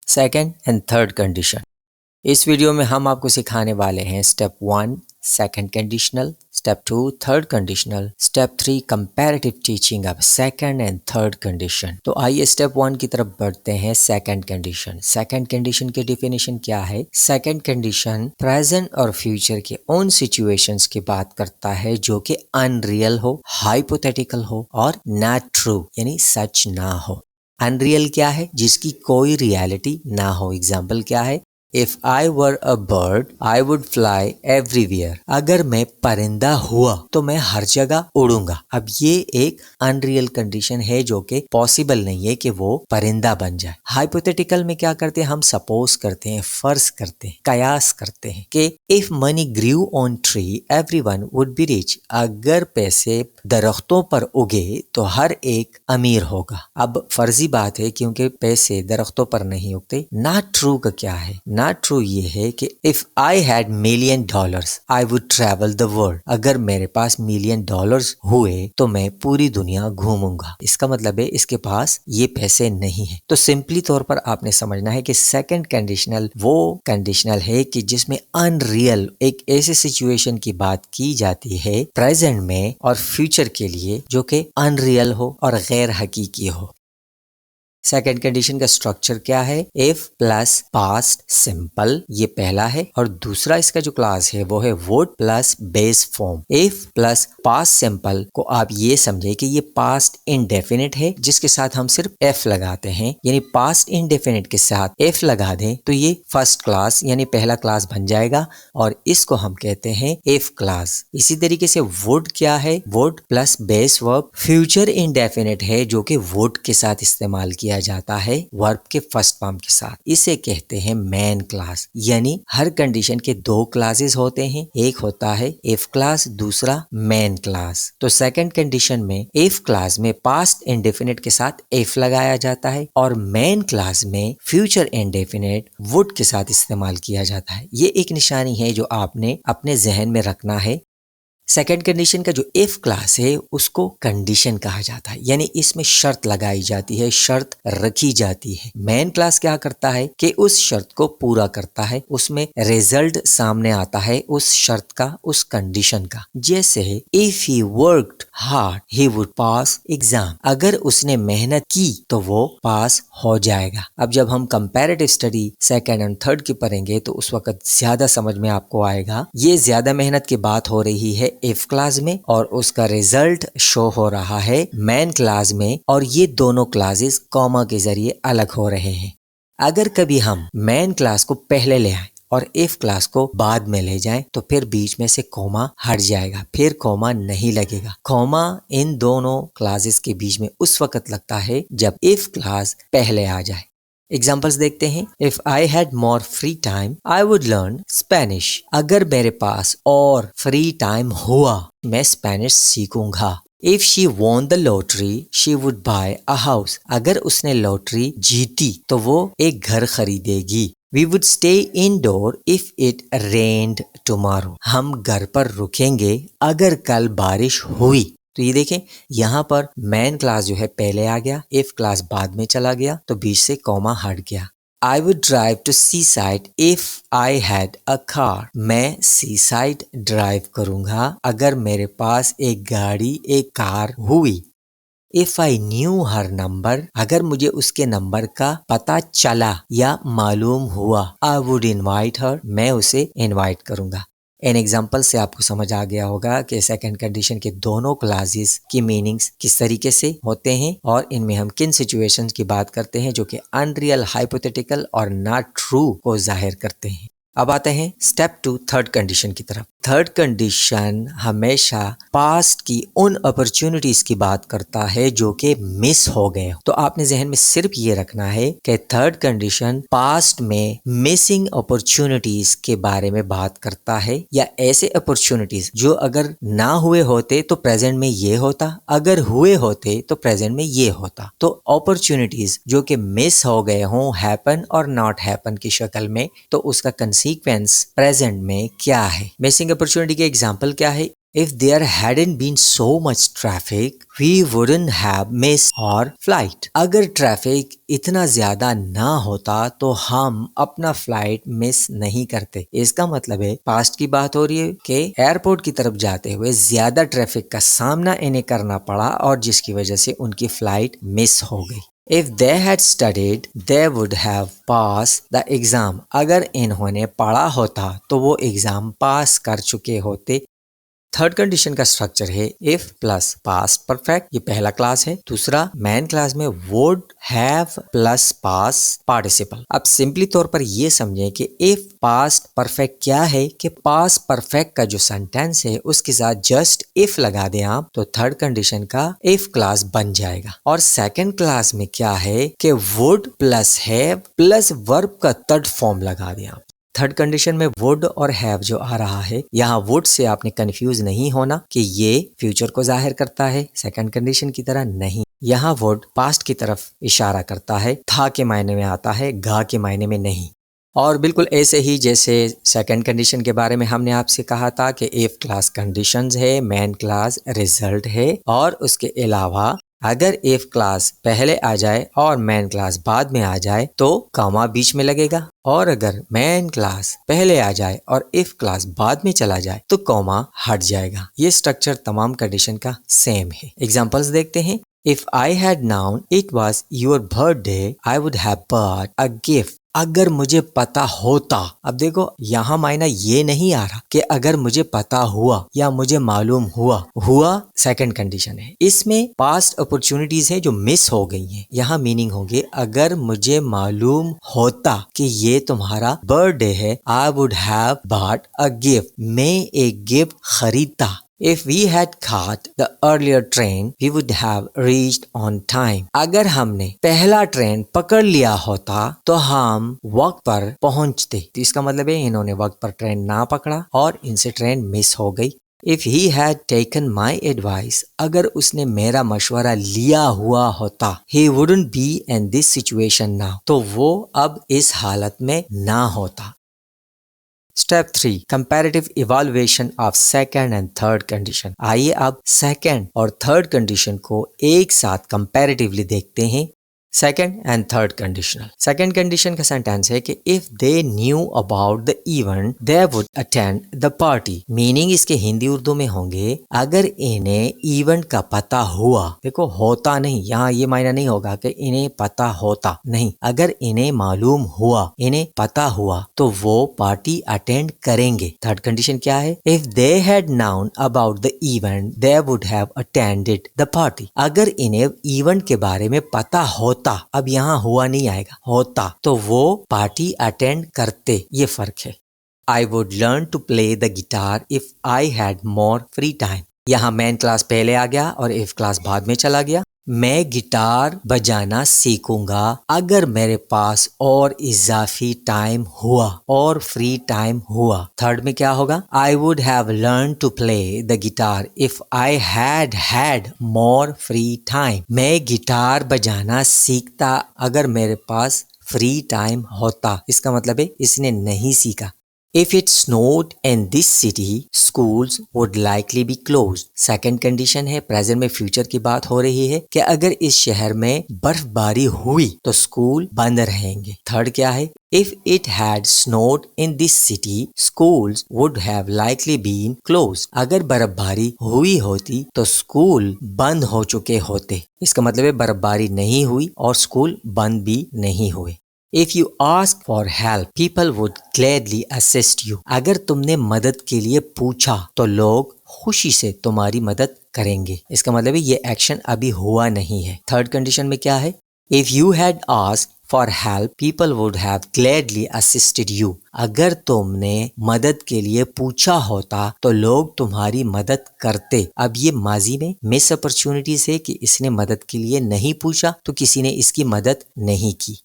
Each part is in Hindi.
Second and third condition. इस वीडियो में हम आपको सिखाने वाले हैं step 1 second conditional, step 2 third conditional, step 3 comparative teaching of second and third condition. तो आइए स्टेप 1 की तरफ बढ़ते हैं। Second condition. सेकेंड कंडीशन की डेफिनेशन क्या है? सेकेंड कंडीशन प्रेजेंट और फ्यूचर के उन सिचुएशंस की बात करता है जो कि अनरियल हो, हाइपोथेटिकल हो और नॉट ट्रू यानी सच ना हो। अनरियल क्या है? जिसकी कोई रियलिटी ना हो। एग्जाम्पल क्या है? If I were a bird, I would fly everywhere. अगर मैं परिंदा हुआ तो मैं हर जगह उड़ूंगा। अब ये एक अनरियल कंडीशन है जो कि पॉसिबल नहीं है कि वो परिंदा बन जाए। हाइपोथेटिकल में क्या करते हैं? हम सपोज करते हैं, फर्ज करते हैं, कयास करते हैं कि if money grew on tree, everyone would be rich. अगर पैसे दरख्तों पर उगे तो हर एक अमीर होगा। अब फर्जी बात है क्योंकि पैसे दरख्तों पर नहीं उगते। नॉट ट्रू का क्या है? नॉट ट्रू ये है कि if I had $1,000,000 I would travel the world. अगर मेरे पास $1,000,000 हुए तो मैं पूरी दुनिया घूमूंगा। इसका मतलब है इसके पास ये पैसे नहीं है। तो सिंपली तौर पर आपने समझना है कि सेकंड कंडीशनल वो कंडीशनल है कि जिसमें अनरियल एक ऐसे सिचुएशन की बात की जाती है प्रेजेंट में और फ्यूचर के लिए जो कि अनरियल हो और गैर हकीकी हो। सेकेंड कंडीशन का स्ट्रक्चर क्या है? इफ प्लस पास्ट सिंपल, ये पहला है। और दूसरा इसका जो क्लास है वो है would plus base form. If plus past simple को आप ये समझे कि ये पास्ट इंडेफिनिट है जिसके साथ हम सिर्फ एफ लगाते हैं, यानी पास्ट इंडेफिनिट के साथ एफ लगा दें तो ये फर्स्ट क्लास यानी पहला क्लास बन जाएगा और इसको हम कहते हैं इफ क्लास। इसी तरीके से वुड क्या है? Would plus base verb future indefinite है जो कि वुड के साथ इस्तेमाल किया जाता है वर्ब के फर्स्ट फॉर्म के साथ। इसे कहते हैं मेन क्लास। यानी हर कंडीशन के दो क्लासेस होते हैं, एक होता है इफ क्लास, दूसरा मेन क्लास। तो सेकंड कंडीशन में इफ क्लास में पास्ट इंडेफिनिट के साथ इफ लगाया जाता है और मेन क्लास में फ्यूचर इंडेफिनिट वुड के साथ इस्तेमाल किया जाता है। ये एक निशानी है जो आपने अपने जहन में रखना है। सेकेंड कंडीशन का जो इफ क्लास है उसको कंडीशन कहा जाता है, यानी इसमें शर्त लगाई जाती है, शर्त रखी जाती है। मेन क्लास क्या करता है कि उस शर्त को पूरा करता है, उसमें रिजल्ट सामने आता है उस शर्त का, उस कंडीशन का। जैसे if he worked hard he would pass exam. अगर उसने मेहनत की तो वो पास हो जाएगा। अब जब हम comparative study second and third की पढ़ेंगे तो उस वक्त ज्यादा समझ में आपको आएगा। ये ज्यादा मेहनत की बात हो रही है इफ क्लास में और उसका रिजल्ट शो हो रहा है मेन क्लास में, और ये दोनों क्लासेस कॉमा के जरिए अलग हो रहे हैं। अगर कभी हम मेन क्लास को पहले ले आए और इफ क्लास को बाद में ले जाएं तो फिर बीच में से कॉमा हट जाएगा, फिर कॉमा नहीं लगेगा। कॉमा इन दोनों क्लासेस के बीच में उस वक्त लगता है जब इफ क्लास पहले आ जाए। एग्जाम्पल्स देखते हैं। If I had more free time I would learn Spanish. अगर मेरे पास और फ्री टाइम हुआ मैं स्पेनिश सीखूंगा। If she won the lottery she would buy a house. अगर उसने लॉटरी जीती तो वो एक घर खरीदेगी। We would stay indoor if it rained tomorrow. हम घर पर रुकेंगे अगर कल बारिश हुई। तो ये देखें यहाँ पर मेन क्लास जो है पहले आ गया, इफ क्लास बाद में चला गया तो बीच से कॉमा हट गया। I would drive to seaside if I had a car. मैं सीसाइड ड्राइव करूंगा अगर मेरे पास एक गाड़ी, एक कार हुई। If I knew her number, अगर मुझे उसके नंबर का पता चला या मालूम हुआ, I would invite her, मैं उसे इनवाइट करूंगा। इन एग्जाम्पल से आपको समझ आ गया होगा कि सेकंड कंडीशन के दोनों क्लासेस की मीनिंग्स किस तरीके से होते हैं और इनमें हम किन सिचुएशंस की बात करते हैं जो कि अनरियल, हाइपोथेटिकल और नॉट ट्रू को जाहिर करते हैं। अब आते हैं स्टेप 2 थर्ड कंडीशन की तरफ। थर्ड कंडीशन हमेशा पास्ट की उन अपॉर्चुनिटीज की बात करता है जो कि मिस हो गए। तो आपने जहन में सिर्फ ये रखना है कि थर्ड कंडीशन पास्ट में मिसिंग अपॉर्चुनिटीज के बारे में बात करता है, या ऐसे अपॉर्चुनिटीज जो अगर ना हुए होते तो प्रेजेंट में ये होता, अगर हुए होते तो प्रेजेंट में ये होता। तो अपॉर्चुनिटीज जो कि मिस हो गए हों हैपन और नॉट हैपन की शक्ल में, तो उसका कंसीक्वेंस प्रेजेंट में क्या है। मिसिंग अपॉर्चुनिटी के एग्जाम्पल क्या है? If there hadn't been so much traffic, we wouldn't have missed our flight. अगर ट्रैफिक इतना ज्यादा ना होता तो हम अपना फ्लाइट मिस नहीं करते। इसका मतलब है पास्ट की बात हो रही है कि एयरपोर्ट की तरफ जाते हुए ज्यादा ट्रैफिक का सामना इन्हें करना पड़ा और जिसकी वजह से उनकी फ्लाइट मिस हो गई। If they had studied, they would have passed the exam. अगर इन्होंने पढ़ा होता तो वो एग्जाम पास कर चुके होते। थर्ड कंडीशन का स्ट्रक्चर है इफ प्लस पास्ट परफेक्ट, ये पहला क्लास है। दूसरा मैन क्लास में would have plus past participle. अब सिंपली तौर पर ये समझें कि इफ पास्ट परफेक्ट क्या है कि पास्ट परफेक्ट का जो सेंटेंस है उसके साथ जस्ट इफ लगा दें आप तो थर्ड कंडीशन का इफ क्लास बन जाएगा। और सेकंड क्लास में क्या है कि would plus have plus verb का थर्ड फॉर्म लगा दें आप। थर्ड कंडीशन में वुड और हैव जो आ रहा है, यहाँ वुड से आपने कंफ्यूज नहीं होना कि ये फ्यूचर को जाहिर करता है, सेकंड कंडीशन की तरह नहीं। यहाँ वुड पास्ट की तरफ इशारा करता है, था के मायने में आता है, गा के मायने में नहीं। और बिल्कुल ऐसे ही जैसे सेकंड कंडीशन के बारे में हमने आपसे कहा था कि इफ क्लास कंडीशंस है, मैन क्लास रिजल्ट है, और उसके अलावा अगर इफ क्लास पहले आ जाए और मैन क्लास बाद में आ जाए तो कॉमा बीच में लगेगा, और अगर मैन क्लास पहले आ जाए और इफ क्लास बाद में चला जाए तो कॉमा हट जाएगा। ये स्ट्रक्चर तमाम कंडीशन का सेम है। एग्जांपल्स देखते हैं। If I had known it was your birthday, I would have bought a gift. अगर मुझे पता होता, अब देखो यहाँ मायना ये नहीं आ रहा कि अगर मुझे पता हुआ या मुझे मालूम हुआ सेकंड कंडीशन है। इसमें पास्ट अपॉर्चुनिटीज है जो मिस हो गई हैं। यहाँ मीनिंग होगी अगर मुझे मालूम होता कि ये तुम्हारा बर्थडे है, I would have bought a gift. मैं एक गिफ्ट खरीदता। If we had caught the earlier train, we would have reached on time. अगर हमने पहला ट्रेन पकड़ लिया होता तो हम वक्त पर पहुंचते। तो इसका मतलब है इन्होंने वक्त पर ट्रेन ना पकड़ा और इनसे ट्रेन मिस हो गई। If he had taken my advice, अगर उसने मेरा मशवरा लिया हुआ होता, he wouldn't be in this situation now. तो वो अब इस हालत में ना होता। Step 3 comparative evaluation of second and third condition. आइए अब सेकंड और थर्ड कंडीशन को एक साथ कंपैरेटिवली देखते हैं। Second and third conditional. Second condition का सेंटेंस है कि if they knew about the event they would attend the party. Meaning इसके हिंदी उर्दू में होंगे अगर इन्हें इवेंट का पता हुआ, देखो होता नहीं, यहाँ ये मायना नहीं होगा कि इन्हें पता होता, नहीं, अगर इन्हें मालूम हुआ, इन्हें पता हुआ तो वो पार्टी अटेंड करेंगे। थर्ड कंडीशन क्या है? If they had known about the event they would have attended the party. अगर इन्हें इवेंट के बारे में पता होता, अब यहाँ हुआ नहीं आएगा, होता, तो वो पार्टी अटेंड करते। ये फर्क है। I would learn to play the guitar if I had more free time. यहाँ मैन क्लास पहले आ गया और इफ क्लास बाद में चला गया। मैं गिटार बजाना सीखूंगा अगर मेरे पास और इजाफी टाइम हुआ और फ्री टाइम हुआ। थर्ड में क्या होगा? I would have learned to play the guitar if I had more free time. मैं गिटार बजाना सीखता अगर मेरे पास फ्री टाइम होता। इसका मतलब है इसने नहीं सीखा। If it snowed in this city, schools would likely be closed. Second condition है, प्रेजेंट में फ्यूचर की बात हो रही है कि अगर इस शहर में बर्फबारी हुई तो स्कूल बंद रहेंगे। थर्ड क्या है? If it had snowed in this city, schools would have likely been closed. अगर बर्फबारी हुई होती तो स्कूल बंद हो चुके होते। इसका मतलब है बर्फबारी नहीं हुई और स्कूल बंद भी नहीं हुए। If you ask for help, people would gladly assist you. अगर तुमने मदद के लिए पूछा तो लोग खुशी से तुम्हारी मदद करेंगे। इसका मतलब है ये एक्शन अभी हुआ नहीं है। थर्ड कंडीशन में क्या है? If you had asked for help, people would have gladly assisted you. अगर तुमने मदद के लिए पूछा होता तो लोग तुम्हारी मदद करते। अब ये माजी में मिस अपॉर्चुनिटीज है कि इसने मदद के लिए नहीं पूछा तो किसी ने इसकी मदद नहीं की।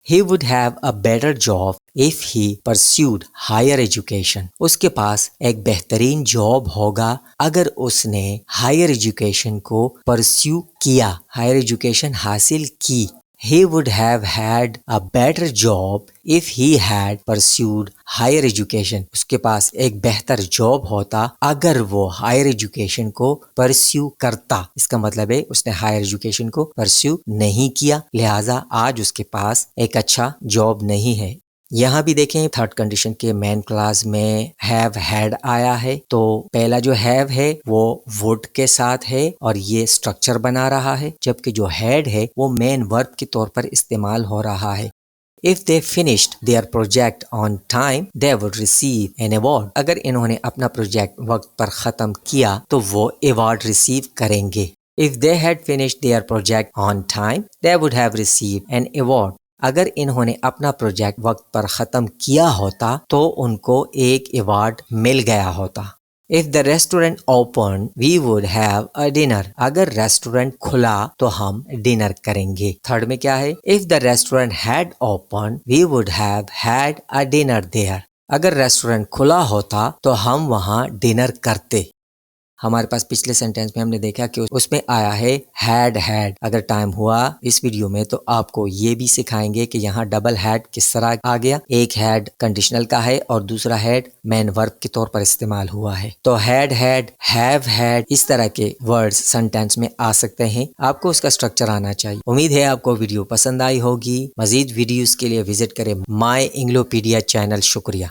He would have a better job if he pursued higher education. उसके पास एक बेहतरीन जॉब होगा अगर उसने हायर एजुकेशन को परस्यू किया, हायर एजुकेशन हासिल की। he would have had a better job if he had pursued higher education. उसके पास एक बेहतर जॉब होता अगर वो हायर एजुकेशन को परस्यू करता। इसका मतलब है उसने हायर एजुकेशन को परस्यू नहीं किया, लिहाजा आज उसके पास एक अच्छा जॉब नहीं है। यहाँ भी देखें थर्ड कंडीशन के मेन क्लास में हैव हैड आया है, तो पहला जो हैव है वो वुड के साथ है और ये स्ट्रक्चर बना रहा है, जबकि जो हैड है वो मेन वर्ब के तौर पर इस्तेमाल हो रहा है। If they finished their project on time, they would receive an award. अगर इन्होंने अपना प्रोजेक्ट वक्त पर ख़त्म किया तो वो अवार्ड रिसीव करेंगे। If they had finished their project on time, they would have received an award. अगर इन्होंने अपना प्रोजेक्ट वक्त पर ख़त्म किया होता तो उनको एक अवार्ड मिल गया होता। If the restaurant opened, we would have a dinner. अगर रेस्टोरेंट खुला तो हम डिनर करेंगे। थर्ड में क्या है? If the restaurant had opened, we would have had a dinner there. अगर रेस्टोरेंट खुला होता तो हम वहाँ डिनर करते। हमारे पास पिछले सेंटेंस में हमने देखा कि उसमें आया है हैड। अगर टाइम हुआ इस वीडियो में तो आपको ये भी सिखाएंगे कि यहाँ डबल हैड किस तरह आ गया। एक हैड कंडीशनल का है और दूसरा हैड मेन वर्ब के तौर पर इस्तेमाल हुआ है। तो हैड, हैव हैड, इस तरह के वर्ड्स सेंटेंस में आ सकते हैं। आपको उसका स्ट्रक्चर आना चाहिए। उम्मीद है आपको वीडियो पसंद आई होगी। मजीद वीडियोस के लिए विजिट करें माई इंग्लोपीडिया चैनल। शुक्रिया।